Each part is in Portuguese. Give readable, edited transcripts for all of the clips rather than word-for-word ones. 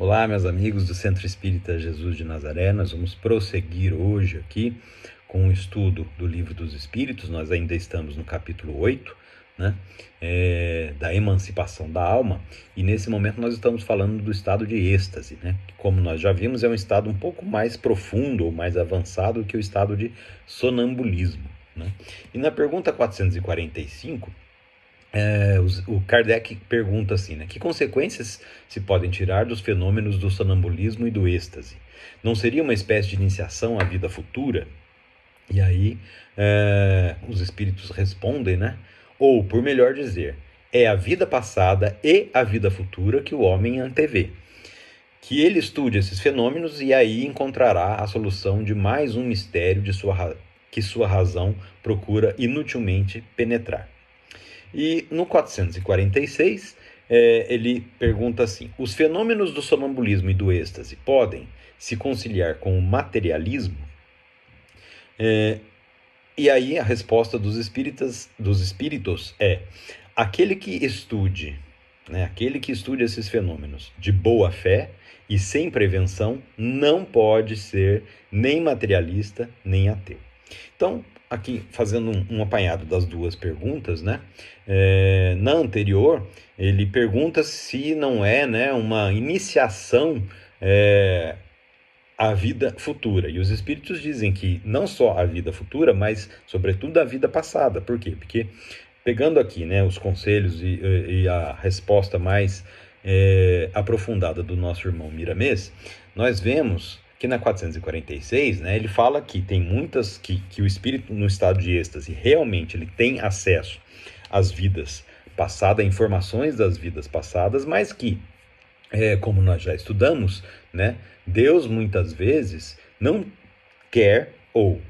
Olá, meus amigos do Centro Espírita Jesus de Nazaré. Nós vamos prosseguir hoje aqui com o estudo do Livro dos Espíritos. Nós ainda estamos no capítulo 8, né? Da emancipação da alma, e nesse momento nós estamos falando do estado de êxtase, né? Que, como nós já vimos, é um estado um pouco mais profundo ou mais avançado que o estado de sonambulismo, né? E na pergunta 445, o Kardec pergunta assim, né? Que consequências se podem tirar dos fenômenos do sonambulismo e do êxtase? Não seria uma espécie de iniciação à vida futura? E aí os espíritos respondem, né? Ou, por melhor dizer, é a vida passada e a vida futura que o homem antevê. Que ele estude esses fenômenos e aí encontrará a solução de mais um mistério que sua razão procura inutilmente penetrar. E no 446, ele pergunta assim: os fenômenos do sonambulismo e do êxtase podem se conciliar com o materialismo? E aí a resposta dos espíritos é: aquele que estude, né, aquele que estude esses fenômenos de boa fé e sem prevenção não pode ser nem materialista nem ateu. Então, aqui fazendo um apanhado das duas perguntas, né? Na anterior, ele pergunta se não é, né, uma iniciação à vida futura. E os espíritos dizem que não só a vida futura, mas sobretudo a vida passada. Por quê? Porque, pegando aqui, né, os conselhos e a resposta mais aprofundada do nosso irmão Miramês, nós vemos que na 446, né, ele fala que tem muitas, que o espírito no estado de êxtase realmente ele tem acesso às vidas passadas, informações das vidas passadas, mas que, como nós já estudamos, né, Deus muitas vezes não quer, ou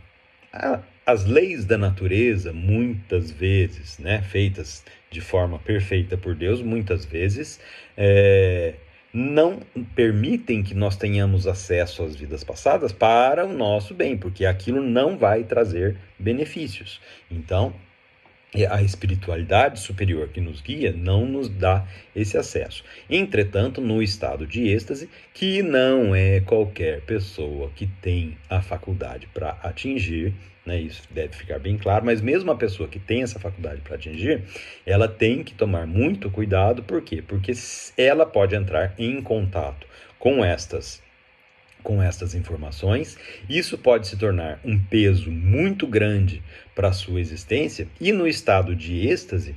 as leis da natureza, muitas vezes, né, feitas de forma perfeita por Deus, muitas vezes não permitem que nós tenhamos acesso às vidas passadas para o nosso bem, porque aquilo não vai trazer benefícios. Então, a espiritualidade superior que nos guia não nos dá esse acesso. Entretanto, no estado de êxtase, que não é qualquer pessoa que tem a faculdade para atingir, né, isso deve ficar bem claro, mas mesmo a pessoa que tem essa faculdade para atingir, ela tem que tomar muito cuidado. Por quê? Porque ela pode entrar em contato com estas informações, isso pode se tornar um peso muito grande para a sua existência, e no estado de êxtase,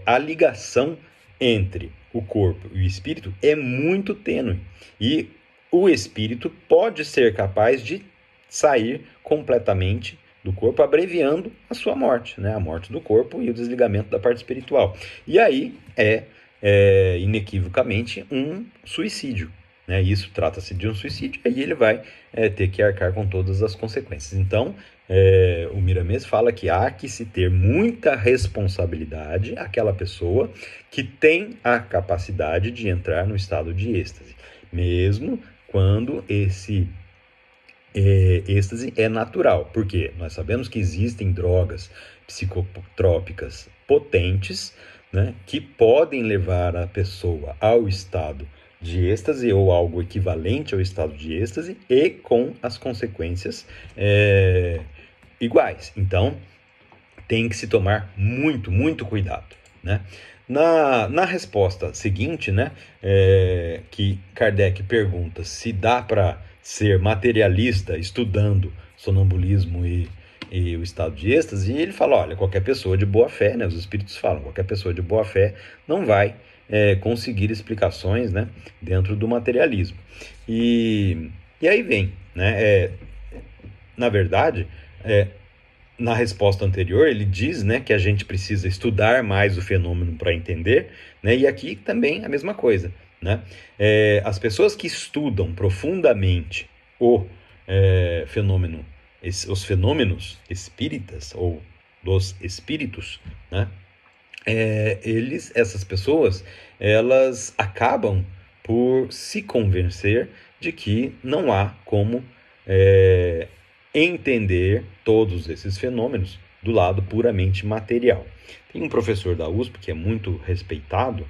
a ligação entre o corpo e o espírito é muito tênue, e o espírito pode ser capaz de sair completamente do corpo, abreviando a sua morte, né? A morte do corpo e o desligamento da parte espiritual. E aí inequivocamente um suicídio. Né? Isso trata-se de um suicídio, e aí ele vai ter que arcar com todas as consequências. Então, o Miramês fala que há que se ter muita responsabilidade aquela pessoa que tem a capacidade de entrar no estado de êxtase, mesmo quando esse êxtase é natural, porque nós sabemos que existem drogas psicotrópicas potentes, né, que podem levar a pessoa ao estado de êxtase ou algo equivalente ao estado de êxtase, e com as consequências iguais. Então, tem que se tomar muito, muito cuidado, né? Na resposta seguinte, né, que Kardec pergunta se dá para ser materialista estudando sonambulismo e o estado de êxtase, e ele fala: olha, qualquer pessoa de boa fé, né, os espíritos falam, qualquer pessoa de boa fé não vai conseguir explicações, né, dentro do materialismo. E aí vem, né, na verdade, na resposta anterior, ele diz, né, que a gente precisa estudar mais o fenômeno para entender, né, e aqui também a mesma coisa, né? As pessoas que estudam profundamente o fenômeno, os fenômenos espíritas ou dos espíritos, né, essas pessoas, elas acabam por se convencer de que não há como entender todos esses fenômenos do lado puramente material. Tem um professor da USP que é muito respeitado,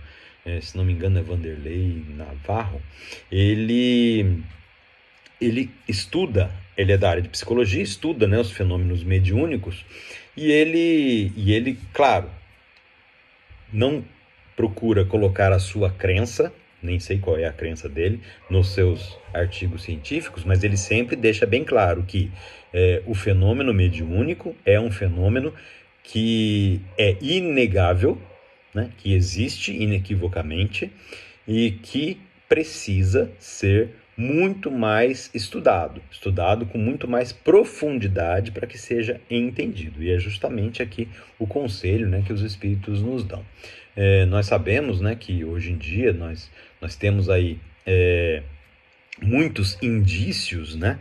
se não me engano é Vanderlei Navarro, ele estuda, ele é da área de psicologia, estuda, né, os fenômenos mediúnicos, e ele, claro, não procura colocar a sua crença, nem sei qual é a crença dele, nos seus artigos científicos, mas ele sempre deixa bem claro que o fenômeno mediúnico é um fenômeno que é inegável, né, que existe inequivocamente e que precisa ser muito mais estudado com muito mais profundidade para que seja entendido. E é justamente aqui o conselho, né, que os espíritos nos dão. Nós sabemos, né, que hoje em dia nós temos aí muitos indícios, né,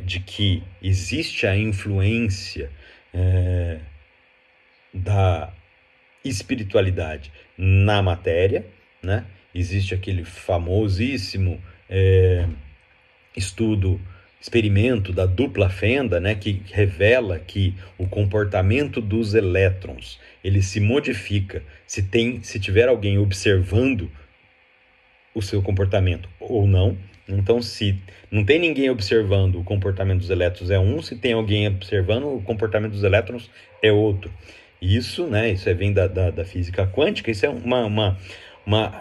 de que existe a influência da espiritualidade na matéria, né? Existe aquele famosíssimo experimento da dupla fenda, né, que revela que o comportamento dos elétrons ele se modifica se tiver alguém observando o seu comportamento ou não. Então, se não tem ninguém observando o comportamento dos elétrons é um, se tem alguém observando o comportamento dos elétrons é outro. Isso, né, isso vem da física quântica, isso é uma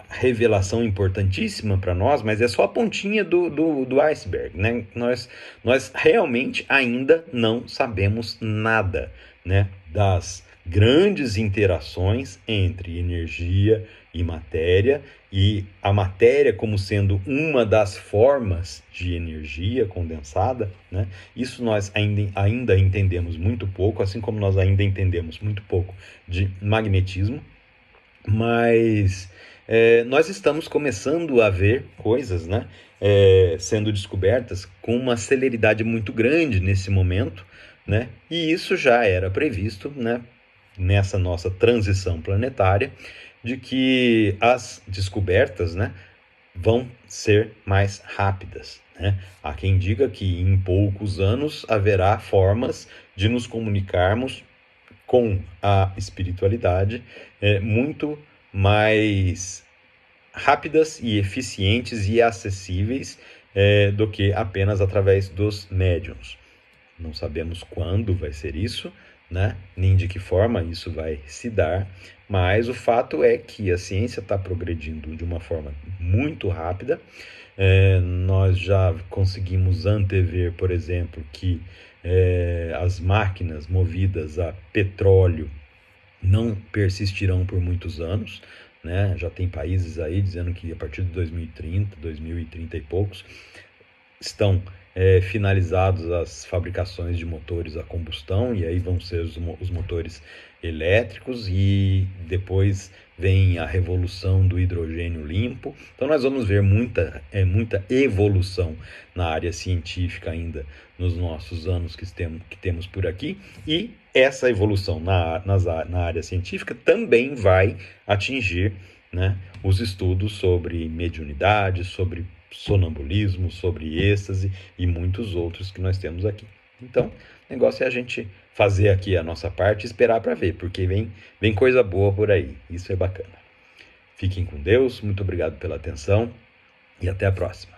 revelação importantíssima para nós, mas é só a pontinha do iceberg, né? Nós realmente ainda não sabemos nada, né, das grandes interações entre energia e a matéria como sendo uma das formas de energia condensada, né? Isso nós ainda entendemos muito pouco, assim como nós ainda entendemos muito pouco de magnetismo, mas nós estamos começando a ver coisas, né, sendo descobertas com uma celeridade muito grande nesse momento, né? E isso já era previsto, né, nessa nossa transição planetária, de que as descobertas, né, vão ser mais rápidas, né? Há quem diga que em poucos anos haverá formas de nos comunicarmos com a espiritualidade muito mais rápidas e eficientes e acessíveis do que apenas através dos médiuns. Não sabemos quando vai ser isso, né? Nem de que forma isso vai se dar, mas o fato é que a ciência está progredindo de uma forma muito rápida. Nós já conseguimos antever, por exemplo, que as máquinas movidas a petróleo não persistirão por muitos anos, né? Já tem países aí dizendo que a partir de 2030 e poucos, estão finalizados as fabricações de motores a combustão, e aí vão ser os motores elétricos, e depois vem a revolução do hidrogênio limpo. Então nós vamos ver muita evolução na área científica ainda nos nossos anos que temos por aqui, e essa evolução na área científica também vai atingir, né, os estudos sobre mediunidade, sobre sonambulismo, sobre êxtase e muitos outros que nós temos aqui. Então, o negócio é a gente fazer aqui a nossa parte e esperar para ver, porque vem coisa boa por aí. Isso é bacana. Fiquem com Deus, muito obrigado pela atenção e até a próxima.